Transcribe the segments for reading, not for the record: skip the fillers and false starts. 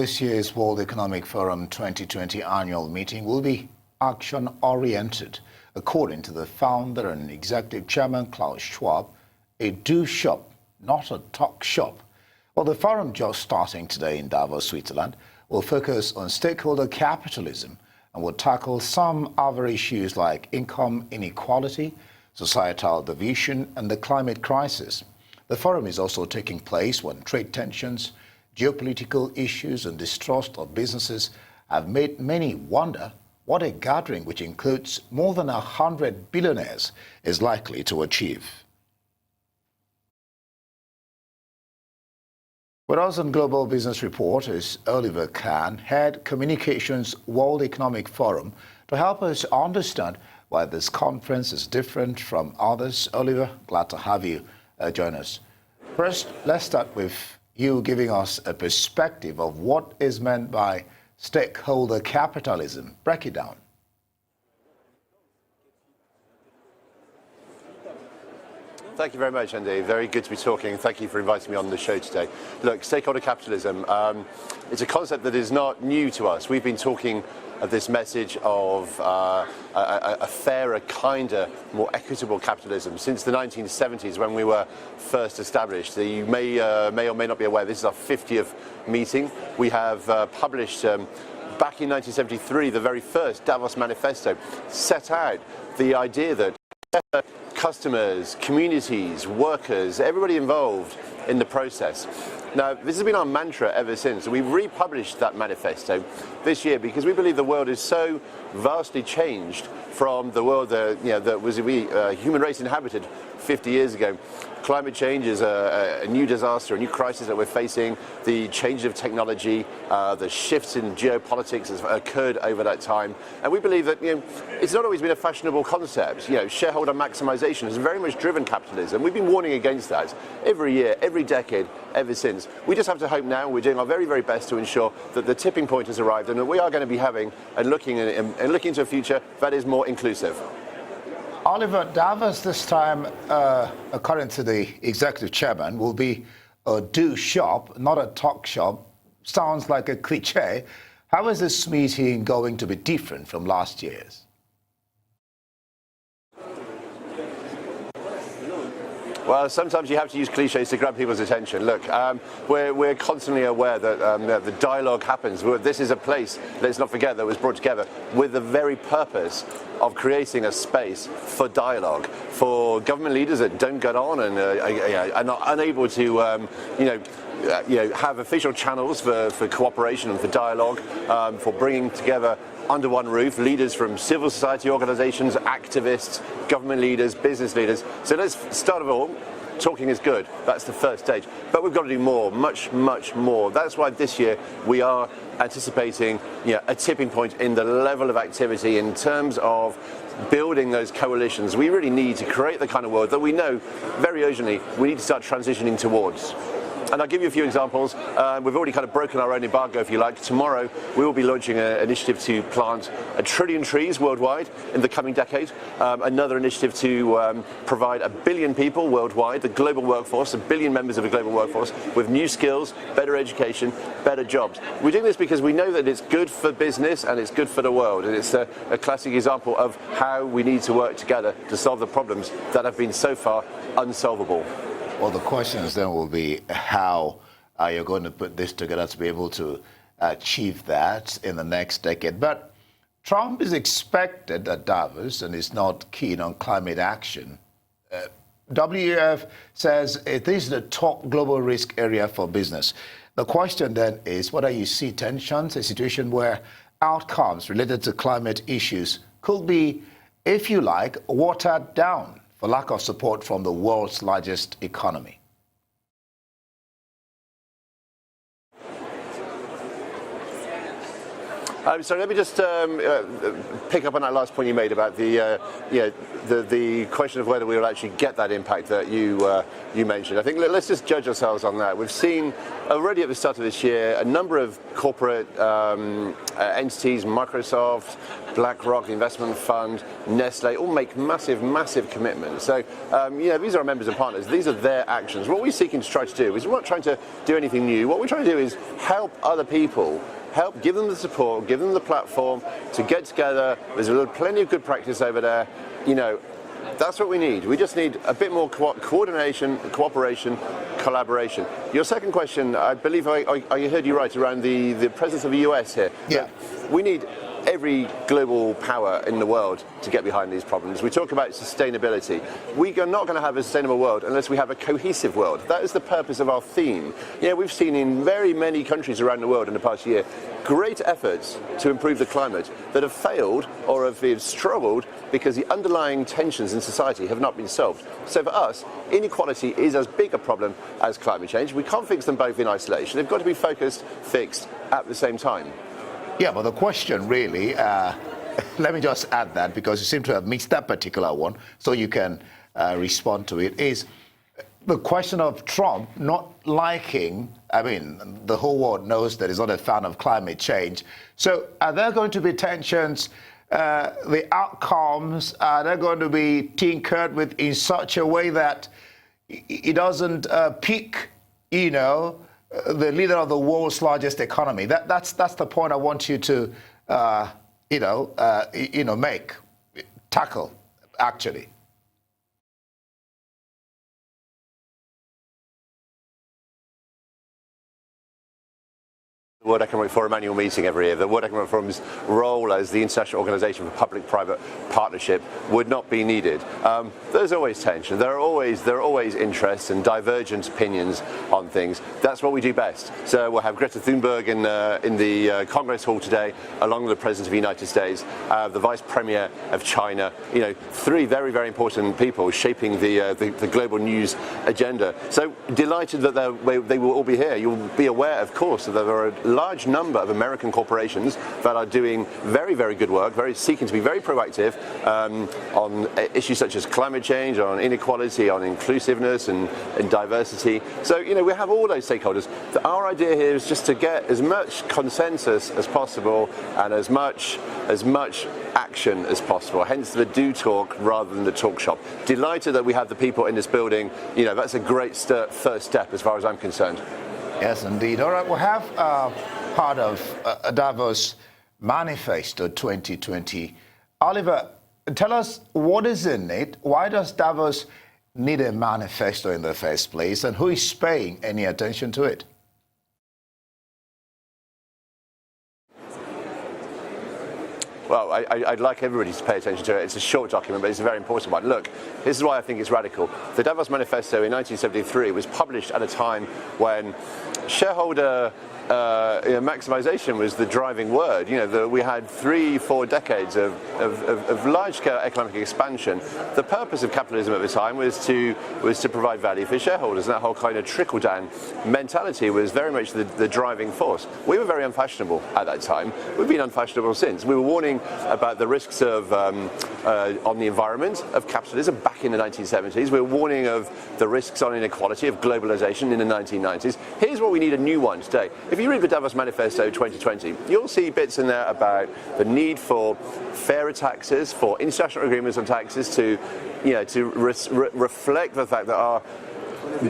this year's World Economic Forum 2020 annual meeting will be action-oriented, according to the founder and executive chairman Klaus Schwab, a do shop, not a talk shop. Well, the forum just starting today in Davos, Switzerland, will focus on stakeholder capitalism and will tackle some other issues like income inequality, societal division, and the climate crisis. The forum is also taking place when trade tensions, geopolitical issues, and distrust of businesses have made many wonder what a gathering which includes more than 100 billionaires is likely to achieve. With us on Global Business Report is Oliver Caan, Head Communications World Economic Forum, to help us understand why this conference is different from others. Oliver, glad to have you join us. First, let's start with you giving us a perspective of what is meant by stakeholder capitalism. Break it down. Thank you very much, Andy. Very good to be talking. Thank you for inviting me on the show today. Look, stakeholder capitalism, it's a concept that is not new to us. We've been talking of this message of a fairer, kinder, more equitable capitalism since the 1970s when we were first established. You may or may not be aware, this is our 50th meeting. We have published back in 1973, the very first Davos Manifesto set out the idea that customers, communities, workers, everybody involved in the process. Now, this has been our mantra ever since. We've republished that manifesto this year because we believe the world is so vastly changed from the world that was human race inhabited 50 years ago. Climate change is a new disaster, a new crisis that we're facing. The change of technology, the shifts in geopolitics has occurred over that time. And we believe that it's not always been a fashionable concept. Shareholder maximization has very much driven capitalism. We've been warning against that every year, every decade, ever since. We just have to hope now we're doing our very, very best to ensure that the tipping point has arrived and that we are going to be having and looking into a future that is more inclusive. Oliver, Davos this time, according to the executive chairman, will be a do shop, not a talk shop. Sounds like a cliche. How is this meeting going to be different from last year's? Well, sometimes you have to use cliches to grab people's attention. Look, we're constantly aware that the dialogue happens. This is a place, let's not forget, that was brought together with the very purpose of creating a space for dialogue, for government leaders that don't get on and are unable to, have official channels for cooperation and for dialogue, for bringing together under one roof leaders from civil society organizations, activists, government leaders, business leaders. So let's start of all, talking is good. That's the first stage. But we've got to do more, much, much more. That's why this year we are anticipating a tipping point in the level of activity in terms of building those coalitions. We really need to create the kind of world that we know very urgently we need to start transitioning towards. And I'll give you a few examples. We've already kind of broken our own embargo, if you like. Tomorrow, we will be launching an initiative to plant 1 trillion trees worldwide in the coming decade. Another initiative to provide 1 billion people worldwide, the global workforce, 1 billion members of the global workforce, with new skills, better education, better jobs. We're doing this because we know that it's good for business and it's good for the world. And it's a classic example of how we need to work together to solve the problems that have been so far unsolvable. Well, the questions then will be how are you going to put this together to be able to achieve that in the next decade. But Trump is expected at Davos and is not keen on climate action. WEF says it is the top global risk area for business. The question then is whether you see tensions, a situation where outcomes related to climate issues could be, if you like, watered down for lack of support from the world's largest economy. So let me just pick up on that last point you made about the question of whether we will actually get that impact that you mentioned. I think let's just judge ourselves on that. We've seen already at the start of this year a number of corporate entities, Microsoft, BlackRock, the investment fund, Nestle, all make massive commitments. So these are our members and partners. These are their actions. What we're seeking to try to do is we're not trying to do anything new. What we're trying to do is help other people. Give them the support, give them the platform to get together. There's plenty of good practice over there. That's what we need. We just need a bit more coordination, cooperation, collaboration. Your second question, I believe I heard you right around the presence of the US here. Yeah. We need every global power in the world to get behind these problems. We talk about sustainability. We are not going to have a sustainable world unless we have a cohesive world. That is the purpose of our theme. We've seen in very many countries around the world in the past year great efforts to improve the climate that have failed or have struggled because the underlying tensions in society have not been solved. So for us, inequality is as big a problem as climate change. We can't fix them both in isolation. They've got to be fixed at the same time. Yeah, but the question really, let me just add that because you seem to have missed that particular one, so you can respond to it, is the question of Trump not liking, the whole world knows that he's not a fan of climate change. So are there going to be tensions? The outcomes, are they going to be tinkered with in such a way that it doesn't pique, the leader of the world's largest economy? That's the point I want you to, tackle, actually. The World Economic Forum annual meeting every year. The World Economic Forum's role as the international organization for public-private partnership would not be needed. There's always tension. There are always interests and divergent opinions on things. That's what we do best. So we'll have Greta Thunberg in the Congress Hall today, along with the President of the United States, the Vice Premier of China. Three very important people shaping the global news agenda. So delighted that they will all be here. You'll be aware, of course, that there are a large number of American corporations that are doing very good work, seeking to be very proactive on issues such as climate change, on inequality, on inclusiveness and diversity. So we have all those stakeholders. Our idea here is just to get as much consensus as possible and as much action as possible. Hence the do talk rather than the talk shop. Delighted that we have the people in this building. That's a great first step as far as I'm concerned. Yes, indeed. All right, we'll have part of Davos Manifesto 2020. Oliver, tell us what is in it. Why does Davos need a manifesto in the first place, and who is paying any attention to it? Well, I'd like everybody to pay attention to it. It's a short document, but it's a very important one. Look, this is why I think it's radical. The Davos Manifesto in 1973 was published at a time when shareholder maximization was the driving word. We had 3-4 decades of large-scale economic expansion. The purpose of capitalism at the time was to provide value for shareholders, and that whole kind of trickle-down mentality was very much the driving force. We were very unfashionable at that time. We've been unfashionable since. We were warning about the risks of on the environment of capitalism back in the 1970s. We were warning of the risks on inequality of globalization in the 1990s. Here's what we need: a new one today. If you read the Davos Manifesto 2020, you'll see bits in there about the need for fairer taxes, for international agreements on taxes to reflect the fact that our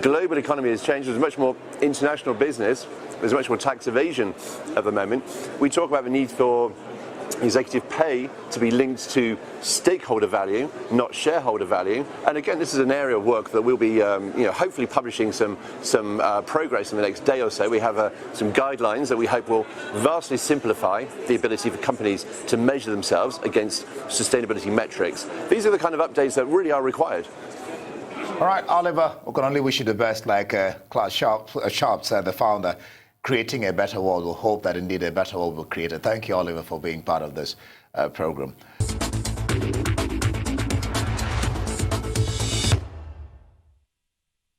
global economy has changed. There's much more international business. There's much more tax evasion at the moment. We talk about the need for executive pay to be linked to stakeholder value, not shareholder value. And again, this is an area of work that we'll be, hopefully publishing some progress in the next day or so. We have some guidelines that we hope will vastly simplify the ability for companies to measure themselves against sustainability metrics. These are the kind of updates that really are required. All right, Oliver, we can only wish you the best. Like Klaus Schwab said, the founder, creating a better world. We'll hope that indeed a better world will be created. Thank you, Oliver, for being part of this program.